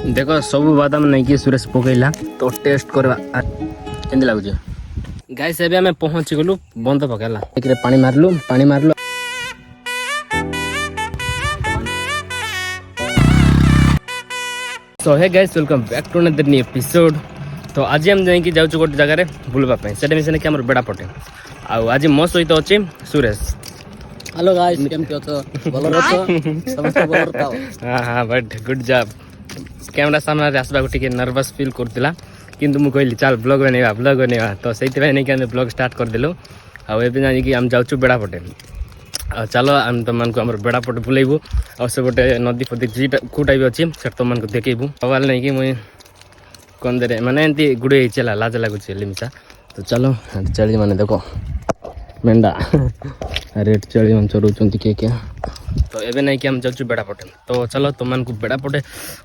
देखो सब बादाम नहीं कि सुरेश पकईला तो टेस्ट करवा केंदी लागुछ गाइस एबे हमें पहुंची गलु बंद पकेला एकरे पानी मारलु so hey guys welcome back to another new episode. तो आज हम जाई कि जाउछु गोटे जगह रे बुलबा पे सेटा मिशन कि हमर बेडा पटे आज मो सहित अछि सुरेश। हेलो गाइस केम के अछो भलो अछो समस्त भलो रहताओ। हां बट गुड जॉब। कैमरा सामने रे आसबा गुटी के नर्वस फील करतिला किंतु मु कहली चल ब्लॉग बनेवा तो सेति भाई नै कि हम ब्लॉग स्टार्ट कर देलु एबे जाई कि हम जाउछु बेडा पटे चलो हम तुम को हमर बेड़ा पटे बुलेबू और से गोटे नदी फदी जीटा कूटा भी अच्छी से तुम को देखेबू सवाल नहीं कि मुई कौन दे माने एंती गुड़े चला लाज लगुच लिमिसा तो चलो चली माने देखो मेंढा रेट चली हम चरुचंती के क्या तो एबे नहीं कि हम जाउछु बेड़ा पटे तो चलो तुम को बेड़ा पटे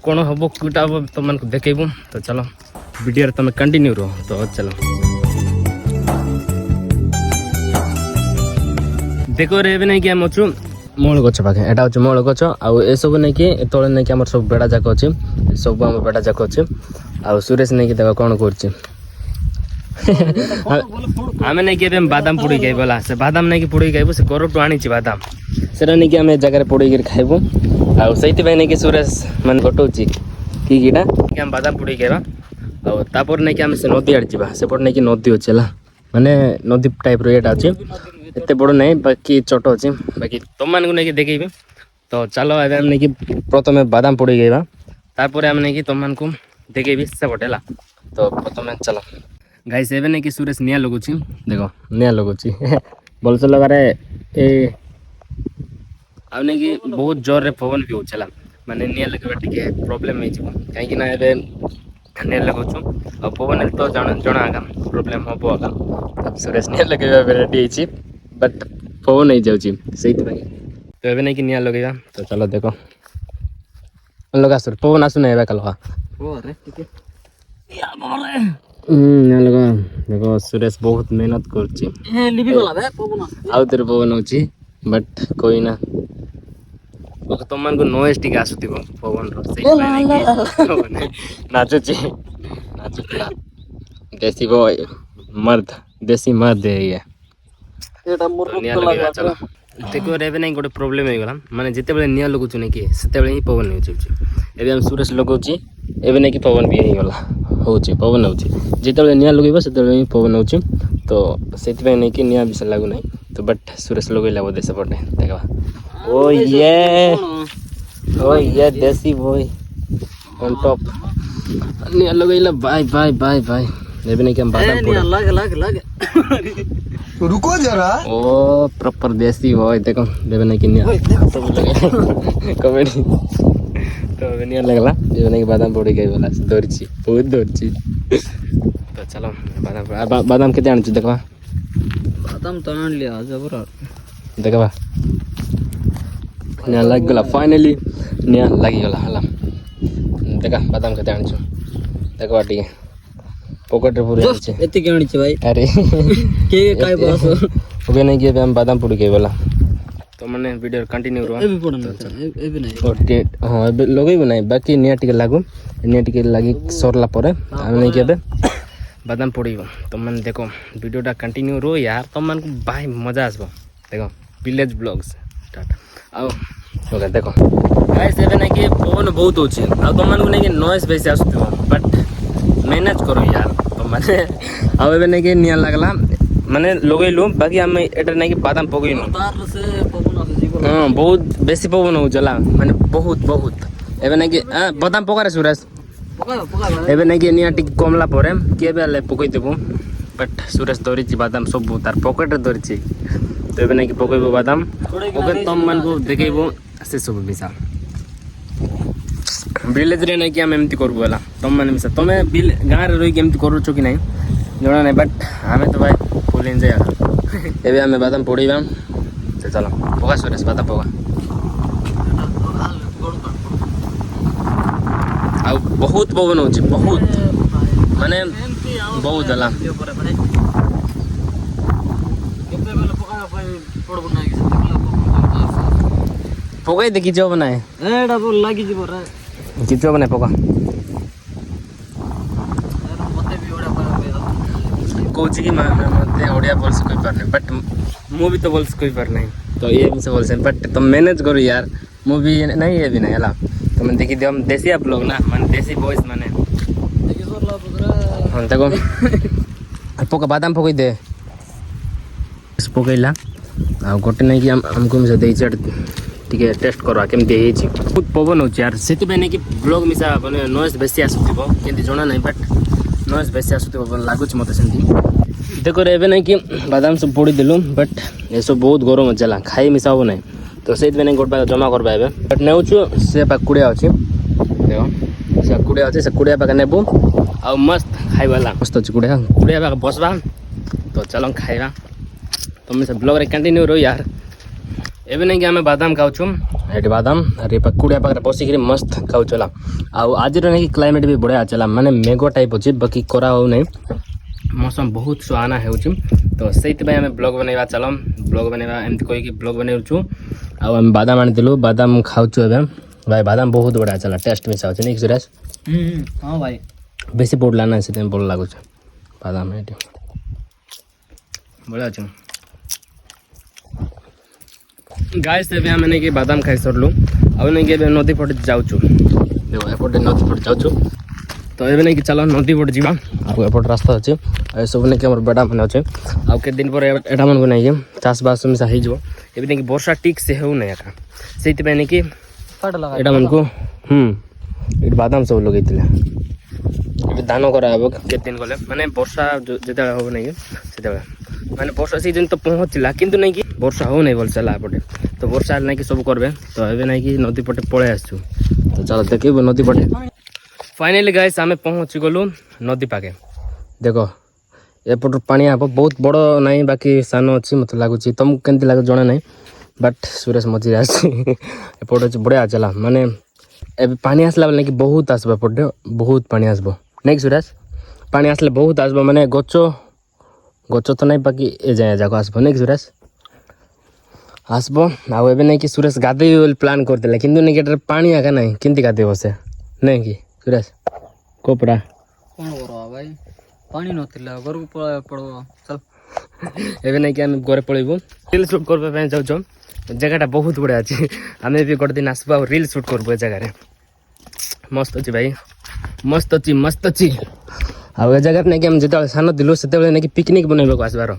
कौन हम कूटा हम तुम को देखेबू तो चलो वीडियो तुम कंटिन्यू रहो तो चलो देखो रे नहीं कि हम अच्छु मौल गछ पाखे एटा अच्छे मौल गछ आउ ए सब नहीं कि तले नहीं कि हमर सब बेड़ा जाक अछि सब हम बेड़ा जाक अछि आउ सुरेश नहीं कि देखो कोन करछि हमें नहीं कि बादाम पुड़ी खाइ बोला से बादाम नहीं कि पुड़ी खाइबो से घर टु आनी छि बादाम सेरा नहीं कि हम जगह रे पुड़ी के खाइबो आउ सहित भाई नहीं कि सुरेश मन घटौछि की कीटा कि हम बादाम पुड़ी खाइबा आउ तापर नहीं कि हम से नदी आड़ जिबा सेपट नहीं कि नदी अछि माने नदी टाइप रो एटा अछि एते बड़ नहीं बाकी छोट अच्छे बाकी तुम मान को नहीं देखेबे तो चलो अब हम नहीं कि प्रथम बादाम पड़ी गई तार हम नहीं कि तुम मान को देखेबी से बटेला तो प्रथम चलो गाइस एबे नहीं कि सुरेश निया लगुची देखो निया लगुची बोल लगा रे ए अब नहीं कि बहुत जोर रे पवन भी होचला माने निया लगबा टिके प्रॉब्लम हे जिवो काहे कि ना एबे निया लगुछु अब पवन तो जणा आगा प्रॉब्लम होबो आगा तब सुरेश निया लगबा रेडी छी बट पवन नहीं जाउची सही तो एबे नहीं कि निया लगेगा तो चलो देखो लगा सर पवन आसु नहीं एबे कलवा ओ रे ठीक है या बोले निया लगा देखो सुरेश बहुत मेहनत करची ए लिबी गला बे पवन आउ तेरे पवन होची बट कोई ना ओके तुम मन को नॉइस टिक आसुतिबो पवन रो सही नहीं नाचुची देसी बॉय मर्द देसी मर्द है ये देखो एबे नहीं गोटे प्रोब्लेम हो गला माने जते बेले निया लगुछु नै कि सेते बेले ही पवन नै होछि एबे हम सुरेश लगौछि एबे नै कि पवन भी हे गला होछि पवन होछि जते बेले निया लगैबो सेते बेले ही पवन होछि तो सेति पे नै कि निया बिस लागु नै तो बट सुरेश लगैला बोदे से पटे देखबा ओ ये देसी बॉय ऑन टॉप निया लगैला बाय बाय बाय बाय एबे नै कि हम बादाम पूरा लग रुको जरा ओ प्रॉपर देसी होय देखो देवे नहीं कि सब लगे कमेडी तो नहीं लगला देवे नहीं बादाम पड़ी गई वाला दौड़ची बहुत दौड़ची तो चलो बादाम केते आन देखबा बादाम तो आन लिया जबर देखबा निया लग गला फाइनली निया लगी गला हला देखा बादाम केते आन देखबा ठीक है पॉकेट रे पूरे আছে एते के आनी भाई अरे के काय बस ओके नहीं कि हम बादाम पुड़ी के वाला तो मैंने वीडियो कंटिन्यू रहा एबे पड़न एबे नहीं ओके हां एबे लगैबो नहीं बाकी निया टिके लागी सरला परे हम नहीं केबे बादाम पुड़ीबो तो मन देखो वीडियोटा कंटिन्यू रो यार तो मन को भाई मजा आसबो देखो विलेज ब्लॉग्स स्टार्ट आओ ओके देखो गाइस एबे नहीं कि पवन बहुत होची आ तो मन को नहीं कि नॉइस बेसी आसुतो बट मैनेज करो यार तो माने अब एबे नहीं कि निया लागला माने लगैलु बाकी हम एटा नहीं कि बादाम पगैनु तार से पवन आसे जीवन हां बहुत बेसी पवन हो जला माने बहुत एबे नहीं कि बादाम पकारे सुरेश पका एबे नहीं कि निया टिक कमला परे केबे ले पकई देबो बट सुरेश दौरिची बादाम सब तार पॉकेट रे दौरिची तो एबे नहीं कि पकैबो बादाम ओके तुम मन को देखैबो से सब बिसा विलेज रे नहीं कि हम एमती करबो वाला तुम माने मिसा तमे गां रे रही केमती करू छ कि नहीं जणा नहीं बट हमें तो भाई फुल एंजॉय आला एबे हमें बादाम पड़ीबा से चलो पका सुरेश बादाम पका आ बहुत पवन होची बहुत माने बहुत हला पकाई देखि जो बनाए एडा बोल लागी जीव रे किचो बने पका କହୁଛି କି ମୋତେ ଓଡ଼ିଆ ଭଲସେ କହିପାରୁନି ବଟ୍ ମୁଁ ବି ତ ଭଲସେ କହିପାରୁନାହିଁ ତ ଇଏ ବି ସେ ଭଲସେ ବଟ୍ ତମେ ମ୍ୟାନେଜ୍ କର ୟାର ମୁଁ ବି ନାଇଁ ଏ ବି ନାହିଁ ହେଲା ତମେ ଦେଖିଦିଅ ଦେଶିଆ ବ୍ଲଗ୍ ନା ମାନେ ଦେଶୀ ଭଏସ୍ ମାନେ ହଁ ତାକୁ ପକା ବାଦାମ ପକେଇ ଦେ ପକେଇଲା ଆଉ ଗୋଟେ ନେଇକି ଆମକୁ ମିଶା ଦେଇଛି ଟିକେ ଟେଷ୍ଟ କରିବା କେମିତି ହେଇଛି ବହୁତ ପବନ ହେଉଛି ୟାର ସେଥିପାଇଁ ନେଇକି ବ୍ଲଗ୍ ମିଶା ମାନେ ନଏଜ୍ ବେଶୀ ଆସୁଥିବ କେମିତି ଜଣା ନାହିଁ ବଟ୍ ନଏଜ୍ ବେଶୀ ଆସୁଥିବ ଭଲ ଲାଗୁଛି ମୋତେ ସେମିତି ଦେଖ ଏବେ ନାଇଁ କି ବାଦାମ ସବୁ ପୋଡ଼ିଦେଲୁ ବଟ୍ ଏସବୁ ବହୁତ ଗରମ ଅଛି ହେଲା ଖାଇ ମିଶା ହେବ ନାହିଁ ତ ସେଇଥିପାଇଁ ନେଇ ଗୋଟେ ଜମା କରିବା ଏବେ ବଟ୍ ନେଉଛୁ ସେ ପାଖ କୁଡ଼ିଆ ଅଛି ଦେଖ ସେ କୁଡ଼ିଆ ଅଛି ସେ କୁଡ଼ିଆ ପାଖେ ନେବୁ ଆଉ ମସ୍ତ ଖାଇବା ହେଲା ମସ୍ତ ଅଛି କୁଡ଼ିଆ ପାଖେ ବସବା ତ ଚାଲ ଖାଇବା ତମେ ସେ ବ୍ଲଗ୍ରେ କଣ୍ଟିନ୍ୟୁ ରହ ୟାର ଏବେ ନାଇକି ଆମେ ବାଦାମ ଖାଉଛୁ ଏଠି ବାଦାମ ଆରେ କୁଡ଼ିଆ ପାଖରେ ବସିକିରି ମସ୍ତ ଖାଉଛୁ ହେଲା ଆଉ ଆଜିର ନାଇକି କ୍ଲାଇମେଟ୍ ବି ବଢ଼ିଆ ଅଛି ହେଲା ମାନେ ମେଘ ଟାଇପ୍ ଅଛି ବାକି ଖରା ହେଉନାହିଁ ମୌସମ ବହୁତ ସୁହାନା ହେଉଛି ତ ସେଇଥିପାଇଁ ଆମେ ବ୍ଲଗ୍ ବନେଇବା ଚାଲ ବ୍ଲଗ୍ ବନେଇବା ଏମିତି କହିକି ବ୍ଲଗ୍ ବନେଇଛୁ ଆଉ ଆମେ ବାଦାମ ଆଣିଥିଲୁ ବାଦାମ ଖାଉଛୁ ଏବେ ଭାଇ ବାଦାମ ବହୁତ ବଢ଼ିଆ ଅଛି ହେଲା ଟେଷ୍ଟ ମିଶା ହେଉଛି ନାଇକି ସୁରେଶ ହଁ ଭାଇ ବେଶୀ ପଡ଼ିଲା ନା ସେଥିପାଇଁ ଭଲ ଲାଗୁଛି ବାଦାମ ଏଠି ବଢ଼ିଆ ଅଛି ଗାଇସ୍ ଏବେ ଆମେ ନେଇକି ବାଦାମ ଖାଇ ସରିଲୁ ଆଉ ନେଇକି ଏବେ ନଦୀ ପଟେ ଯାଉଛୁ ଦେଖ ଏପଟେ ନଦୀ ପଟେ ଯାଉଛୁ ତ ଏବେ ନେଇକି ଚାଲ ନଦୀ ପଟେ ଯିବା ଆଉ ଏପଟେ ରାସ୍ତା ଅଛି ଆଉ ଏସବୁ ନେଇକି ଆମର ବେଡ଼ା ମାନେ ଅଛି ଆଉ କେତେ ଦିନ ପରେ ଏଟା ମାନଙ୍କୁ ନେଇକି ଚାଷବାସ ମିଶା ହେଇଯିବ ଏବେ ନେଇକି ବର୍ଷା ଠିକ୍ ସେ ହେଉନାହିଁ ଏକା ସେଇଥିପାଇଁ ନେଇକି ଏଟା ମାନଙ୍କୁ ଏଠି ବାଦାମ ସବୁ ଲଗେଇଥିଲେ ଏବେ ଧାନ କରାହେବ କେତେ ଦିନ ଗଲେ ମାନେ ବର୍ଷା ଯେତେବେଳେ ହେବ ନାଇଁ ସେତେବେଳେ ମାନେ ବର୍ଷା ସିଜନ୍ ତ ପହଞ୍ଚିଲା କିନ୍ତୁ ନାଇଁକି ବର୍ଷା ହେଉନାହିଁ ଭଲସେ ହେଲା ଏପଟେ ତ ବର୍ଷା ହେଲେ ନାଇଁକି ସବୁ କରିବେ ତ ଏବେ ନାଇଁକି ନଦୀ ପଟେ ପଳେଇ ଆସିଛୁ ତ ଚାଲ ଦେଖିବୁ ନଦୀ ପଟେ ଫାଇନାଲି ଗାଇସ୍ ଆମେ ପହଞ୍ଚି ଗଲୁ ନଦୀ ପାଖେ ଦେଖ ଏପଟରୁ ପାଣି ହେବ ବହୁତ ବଡ଼ ନାହିଁ ବାକି ସାନ ଅଛି ମୋତେ ଲାଗୁଛି ତମକୁ କେମିତି ଲାଗେ ଜଣା ନାହିଁ ବଟ୍ ସୁରେଶ ମଝିରେ ଆସିଛି ଏପଟେ ଅଛି ବଢ଼ିଆ ଅଛି ହେଲା ମାନେ ଏବେ ପାଣି ଆସିଲା ବେଳେ ନାଇଁକି ବହୁତ ଆସିବ ଏପଟେ ବହୁତ ପାଣି ଆସିବ ନାଇଁକି ସୁରେଶ ପାଣି ଆସିଲେ ବହୁତ ଆସିବ ମାନେ ଗଛ ତ ନାଇଁ ବାକି ଏ ଯାଏ ଯାକ ଆସିବ ନାଇଁକି ସୁରେଶ ଆସିବ ଆଉ ଏବେ ନାଇଁକି ସୁରେଶ ଗାଧେଇବି ବୋଲି ପ୍ଲାନ୍ କରିଥିଲେ କିନ୍ତୁ ନାଇଁକି ଏଠାରେ ପାଣି ଆକା ନାହିଁ କେମିତି ଗାଧେଇବ ସେ ନାଇଁକି ସୁରେଶ କୋପଡ଼ା କ'ଣ କରିବା ଭାଇ ପାଣି ନଥିଲା ଘରକୁ ପଳେଇବାକୁ ପଡ଼ିବ ଚାଲ ଏବେ ନାଇଁକି ଆମେ ଘରେ ପଳେଇବୁ ରିଲ୍ ସୁଟ୍ କରିବା ପାଇଁ ଯାଉଛୁ ଜାଗାଟା ବହୁତ ବଢ଼ିଆ ଅଛି ଆମେ ବି ଗୋଟେ ଦିନ ଆସିବୁ ଆଉ ରିଲ୍ ସୁଟ୍ କରିବୁ ଏ ଜାଗାରେ ମସ୍ତ ଅଛି ଭାଇ ମସ୍ତ ଅଛି ଆଉ ଏ ଜାଗାରେ ନାଇଁକି ଆମେ ଯେତେବେଳେ ସାନ ଥିଲୁ ସେତେବେଳେ ନାଇଁକି ପିକନିକ୍ ବନେଇବାକୁ ଆସିବାର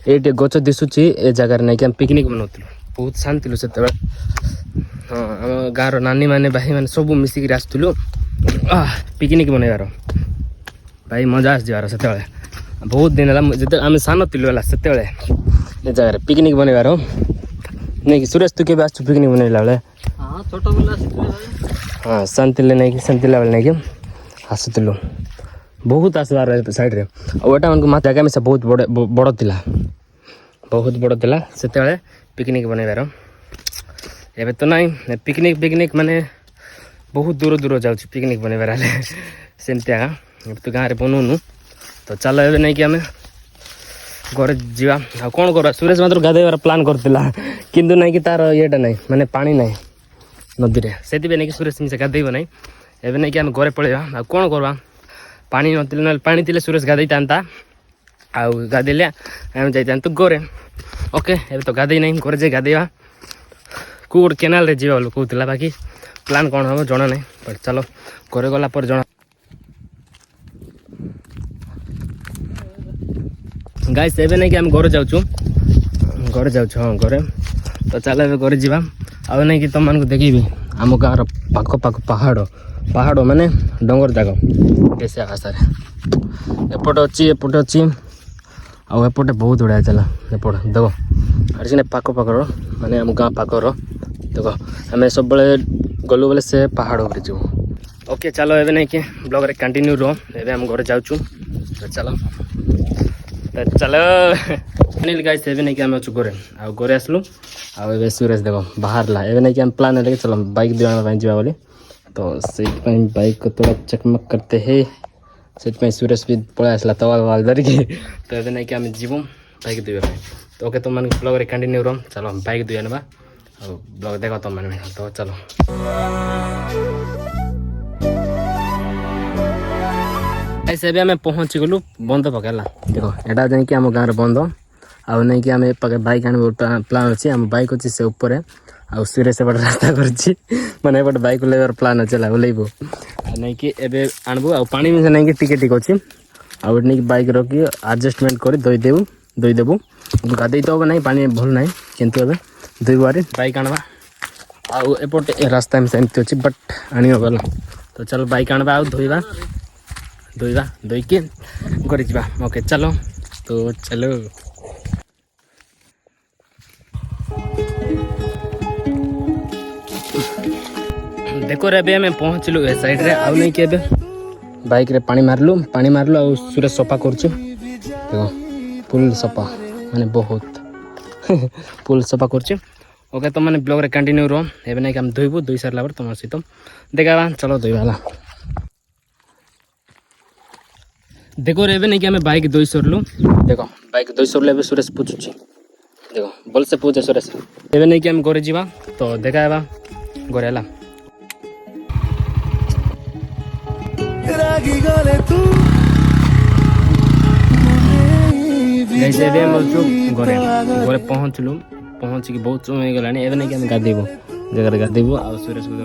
ଏଇଠି ଗଛ ଦିଶୁଛି ଏ ଜାଗାରେ ନାଇଁକି ଆମେ ପିକନିକ୍ ବନାଉଥିଲୁ ବହୁତ ଶାନ୍ତି ଥିଲୁ ସେତେବେଳେ ହଁ ଆମ ଗାଁର ନାନୀମାନେ ଭାଇମାନେ ସବୁ ମିଶିକିରି ଆସୁଥିଲୁ ପିକନିକ୍ ବନେଇବାର ଭାଇ ମଜା ଆସିଯିବାର ସେତେବେଳେ ବହୁତ ଦିନ ହେଲା ଯେତେବେଳେ ଆମେ ସାନ ଥିଲୁ ହେଲା ସେତେବେଳେ ଏ ଜାଗାରେ ପିକନିକ୍ ବନେଇବାର ନାଇଁକି ସୁରେଶ ତୁ କେବେ ଆସିଛୁ ପିକନିକ୍ ବନେଇଲା ବେଳେ ହଁ ଛୋଟବେଳେ ଆସିଥିଲେ ଭାଇ ହଁ ଶାନ୍ତିଲେ ନାଇଁକି ସେମିତିଲା ବେଳେ ନାଇଁକି ଆସୁଥିଲୁ ବହୁତ ଆସିବାର ସାଇଡ଼୍ରେ ଆଉ ଏଟା ମାନଙ୍କୁ ଜାଗା ମିଶା ବହୁତ ବଡ଼ ଥିଲା ବହୁତ ବଡ଼ ଥିଲା ସେତେବେଳେ ପିକନିକ୍ ବନେଇବାର ଏବେ ତ ନାହିଁ ପିକନିକ୍ ମାନେ ବହୁତ ଦୂର ଯାଉଛି ପିକନିକ୍ ବନେଇବାର ହେଲେ ସେମିତି ଆକା ଏବେ ତ ଗାଁରେ ବନଉନୁ ତ ଚାଲ ଏବେ ନେଇକି ଆମେ ଘରେ ଯିବା ଆଉ କ'ଣ କରିବା ସୁରେଶ ମାତ୍ର ଗାଧୋଇବାର ପ୍ଲାନ୍ କରିଥିଲା କିନ୍ତୁ ନାଇଁକି ତାର ଇଏଟା ନାହିଁ ମାନେ ପାଣି ନାହିଁ ନଦୀରେ ସେଥିପାଇଁ ନେଇକି ସୁରେଶ ମିଶା ଗାଧୋଇବ ନାହିଁ ଏବେ ନେଇକି ଆମେ ଘରେ ପଳେଇବା ଆଉ କ'ଣ କରିବା ପାଣି ନଥିଲେ ନହେଲେ ପାଣି ଥିଲେ ସୁରେଶ ଗାଧୋଇଥାନ୍ତା ଆଉ ଗାଧୋଇଲେ ଆମେ ଯାଇଥାନ୍ତୁ ଘରେ ଓକେ ଏବେ ତ ଗାଧୋଇ ନାହିଁ ଘରେ ଯାଇ ଗାଧୋଇବା କେଉଁ ଗୋଟେ କେନାଲରେ ଯିବା ବୋଲି କହୁଥିଲା ବାକି ପ୍ଲାନ୍ କ'ଣ ହେବ ଜଣା ନାହିଁ ବଟ୍ ଚାଲ ଘରେ ଗଲା ପରେ ଜଣା ଗାଇସ୍ ଏବେ ନାଇଁକି ଆମେ ଘରେ ଯାଉଛୁ ହଁ ଘରେ ତ ଚାଲ ଏବେ ଘରେ ଯିବା ଆଉ ନାଇଁକି ତମମାନଙ୍କୁ ଦେଖିବି ଆମ ଗାଁର ପାଖ ପାହାଡ଼ ମାନେ ଡଙ୍ଗର ଯାକ ଦେଶିଆ ଭାଷାରେ ଏପଟେ ଅଛି ଆଉ ଏପଟେ ବହୁତ ବଢ଼ିଆ ଚାଲା ଏପଟେ ଦେଖ ଆରେ ସିନା ପାଖର ମାନେ ଆମ ଗାଁ ପାଖର ଦେଖ ଆମେ ସବୁବେଳେ ଗଲୁ ବୋଲେ ସେ ପାହାଡ଼ ଉପରେ ଯିବୁ ଓକେ ଚାଲ ଏବେ ନାଇଁକି ବ୍ଲଗ୍ରେ କଣ୍ଟିନ୍ୟୁ ରୁହ ଏବେ ଆମେ ଘରେ ଯାଉଛୁ ଚାଲ ଅନିଲ ଗାଇସ୍ ଏବେ ନାଇଁକି ଆମେ ଅଛୁ ଘରେ ଆଉ ଘରେ ଆସିଲୁ ଆଉ ଏବେ ସୁରେଶ ଦେଖ ବାହାରିଲା ଏବେ ନାଇଁକି ଆମେ ପ୍ଲାନ୍ ହେଲେ କି ଚାଲ ବାଇକ୍ ଦୁଇ ଆଣିବା ପାଇଁ ଯିବା ବୋଲି ତ ସେଇଥିପାଇଁ ବାଇକ୍ ତୋଡ଼ା ଚକମକ କରତେ ହେ ସେଥିପାଇଁ ସୁରେଶ ବି ପଳେଇ ଆସିଲା ତୱାଲ ଧରିକି ତ ଏବେ ନାଇଁକି ଆମେ ଯିବୁ ବାଇକ୍ ଧୋଇବା ପାଇଁ ତ ଓକେ ତୁମମାନେ ବ୍ଲଗ୍ରେ କଣ୍ଟିନ୍ୟୁ ରହ ଚାଲ ବାଇକ୍ ଧୋଇ ଆଣିବା ଆଉ ବ୍ଲଗ୍ ଦେଖ ତୁମମାନେ ତ ଚାଲ गाइस ଏବେ ଆମେ ପହଞ୍ଚି ଗଲୁ ବନ୍ଧ ପକେଇଲା ଦେଖ ଏଟା ଯାଇକି ଆମ ଗାଁର ବନ୍ଧ ଆଉ ନେଇକି ଆମେ ପାଖେ ବାଇକ୍ ଆଣିବୁ ପ୍ଲାନ୍ ଅଛି ଆମ ବାଇକ୍ ଅଛି ସେ ଉପରେ ଆଉ ସୁରେଶ ଏପଟେ ରାସ୍ତା କରିଛି ମାନେ ଏପଟେ ବାଇକ୍ ଓହ୍ଲେଇବାର ପ୍ଲାନ୍ ଅଛି ହେଲା ଓହ୍ଲେଇବୁ ଆଉ ନେଇକି ଏବେ ଆଣିବୁ ଆଉ ପାଣି ମିଶା ନେଇକି ଟିକେ ଟିକେ ଅଛି ଆଉ ଏଠି ନେଇକି ବାଇକ୍ ରଖି ଆଡ଼ଜଷ୍ଟମେଣ୍ଟ କରି ଧୋଇଦେବୁ ଗାଧେଇ ତ ହେବ ନାହିଁ ପାଣି ଭଲ ନାହିଁ କିନ୍ତୁ ଏବେ ଧୋଇବାରେ ବାଇକ୍ ଆଣିବା ଆଉ ଏପଟେ ରାସ୍ତା ସେମିତି ଅଛି ବଟ୍ ଆଣିବ ଗଲା ତ ଚାଲ ବାଇକ୍ ଆଣିବା ଆଉ ଧୋଇକି ଘରେ ଯିବା ଓକେ ଚାଲ ତ ଚାଲ ଦେଖ ଏବେ ଆମେ ପହଞ୍ଚିଲୁ ଏ ସାଇଡ଼ରେ ଆଉ ନେଇକି ଏବେ ବାଇକ୍ରେ ପାଣି ମାରିଲୁ ଆଉ ସୁରେଶ ସଫା କରୁଛୁ ଦେଖ ଫୁଲ୍ ସଫା ମାନେ ବହୁତ ଫୁଲ୍ ସଫା କରୁଛୁ ଓକେ ତ ମାନେ ବ୍ଲଗ୍ରେ କଣ୍ଟିନ୍ୟୁ ରହ ଏବେ ନାଇକି ଆମେ ଧୋଇ ସାରିଲା ପରେ ତୁମ ସହିତ ଦେଖାବା ଚାଲ ଧୋଇବା ହେଲା ଦେଖ ଏବେ ନାଇକି ଆମେ ବାଇକ୍ ଧୋଇ ସରିଲୁ ଦେଖ ବାଇକ୍ ଧୋଇ ସରିଲୁ ଏବେ ସୁରେଶ ପୁଛୁଛି ଦେଖ ଭଲସେ ପୁଛେ ସୁରେଶ ଏବେ ନେଇକି ଆମେ ଘରେ ଯିବା ତ ଦେଖା ହେବା ଘରେ ହେଲା ଏବେ ଆମେ ଘରେ ପହଞ୍ଚିକି ବହୁତ ସମୟ ହେଇଗଲାଣି ଏବେ ନାଇକି ଆମେ ଗାଧେଇବୁ ଜାଗାରେ ଗାଧେଇବୁ ଆଉ ସୁରେଶକୁ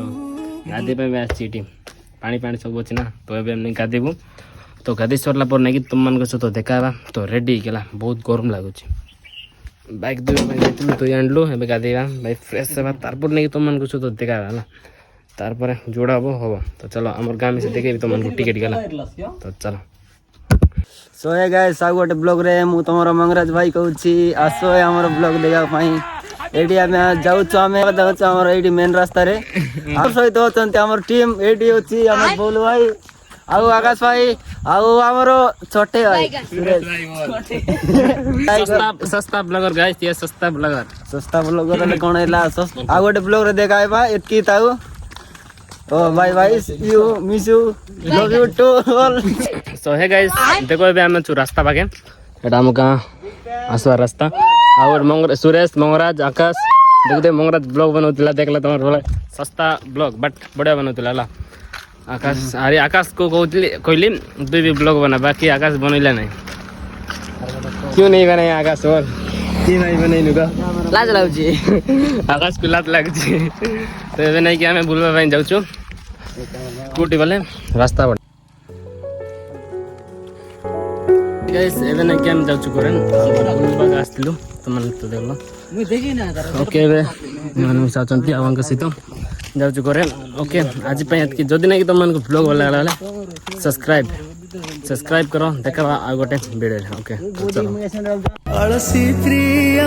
ଗାଧେଇବା ପାଇଁ ଆସିଛି ଏଠି ପାଣି ସବୁ ଅଛି ନା ତ ଏବେ ଆମେ ଗାଧେଇବୁ ତ ଗାଧେଇ ସରିଲା ପରେ ନାଇକି ତୁମମାନଙ୍କ ସହିତ ଦେଖା ହେବା ତ ରେଡ଼ି ହେଇଗଲା ବହୁତ ଗରମ ଲାଗୁଛି ବାଇକ୍ ଧୋଇବା ପାଇଁ ଯାଇଥିଲୁ ଧୋଇ ଆଣିଲୁ ଏବେ ଗାଧେଇବା ବାଇକ୍ ଫ୍ରେଶ୍ ହେବା ତାରପରେ ନେଇକି ତୁମମାନଙ୍କ ସହିତ ଦେଖା ହେବା ହେଲା ତାରପରେ ଯୋଡ଼ା ହବ ତ ଚାଲ ଆମର ଗାଁ ମିଶି ଦେଖେଇବି ତୁମମାନଙ୍କୁ ଟିକେ ହେଲା ତ ଚାଲ ସୋ ହେ ଗାଇସ୍ ଆଉ ଗୋଟେ ବ୍ଲଗ୍ରେ ମୁଁ ତମର ମଙ୍ଗରାଜ ଭାଇ କହୁଛି ଆସ ଆମର ବ୍ଲଗ୍ ଦେଖିବା ପାଇଁ ଏଇଠି ଆମେ ଯାଉଛୁ ଆମର ଏଇଠି ମେନ୍ ରାସ୍ତାରେ ଆମ ସହିତ ଅଛନ୍ତି ଆମର ଟିମ୍ ଏଇଠି ଅଛି ଆମର ବୋଲୁ ଭାଇ ଆଉ ଆକାଶ ଭାଇ ଆଉ ଆମର ଛୋଟେ ଭାଇ ସସ୍ତା ବ୍ଲଗର ଗାଇସ୍ ये सस्ता ब्लॉगर ହେଲେ କଣ ହେଲା ଆଉ ଗୋଟେ ବ୍ଲଗ୍ରେ ଦେଖାଇବା ଏତିକି ଥାଉ ଓ bye you miss you love you to all so hey guys ଦେଖ ଏବେ ଆମେ ଅଛୁ ରାସ୍ତା ପାଖେ ଏଟା ଆମ ଗାଁ ଆସିବାର ରାସ୍ତା ଆଉ ସୁରେଶ ମଙ୍ଗରାଜ ଆକାଶ ଦେଖୁଥିବେ ମଙ୍ଗରାଜ ବ୍ଲଗ୍ ବନାଉଥିଲା ଦେଖିଲା ତମର ଭଳି ଶସ୍ତା ବ୍ଲଗ୍ ବଟ୍ ବଢ଼ିଆ ବନାଉଥିଲା ହେଲା ଆକାଶକୁ କହିଲି ତୁ ବି ବ୍ଲଗ୍ ବନା ବାକି ଆକାଶ ବନେଇଲା ନାହିଁ क्यों नहीं बनाए आकाश और कि नहीं बनैनु ग ଲାଜ ଲାଗୁଛି आकाशको लाज ଲାଗୁଛି ତ ଏବେ ନାଇକି ଆମେ ବୁଲିବା ପାଇଁ ଯାଉଛୁ କୋଉଠି ଗଲେ ରାସ୍ତା ପଟେ ଗାଇସ୍ ଏବେ ନାଇକି ଆମେ ଯାଉଛୁ ଘରେ ବୁଲିବାକୁ ଆସିଥିଲୁ ତମାନେ ତ ଦେଖିଲ ଓକେ ଏବେ ମାନେ ମିଶା ଅଛନ୍ତି ଆଉଙ୍କ ସହିତ ଯାଉଛୁ ଘରେ ଓକେ ଆଜି ପାଇଁ ଏତିକି ଯଦି ନାଇକି ତମମାନଙ୍କୁ ବ୍ଲଗ୍ ଭଲ ଲାଗିଲା ସବସ୍କ୍ରାଇବ କର ଦେଖା ଆଉ ଗୋଟେ ଭିଡ଼ିଓ ଓକେ अलसी प्रिय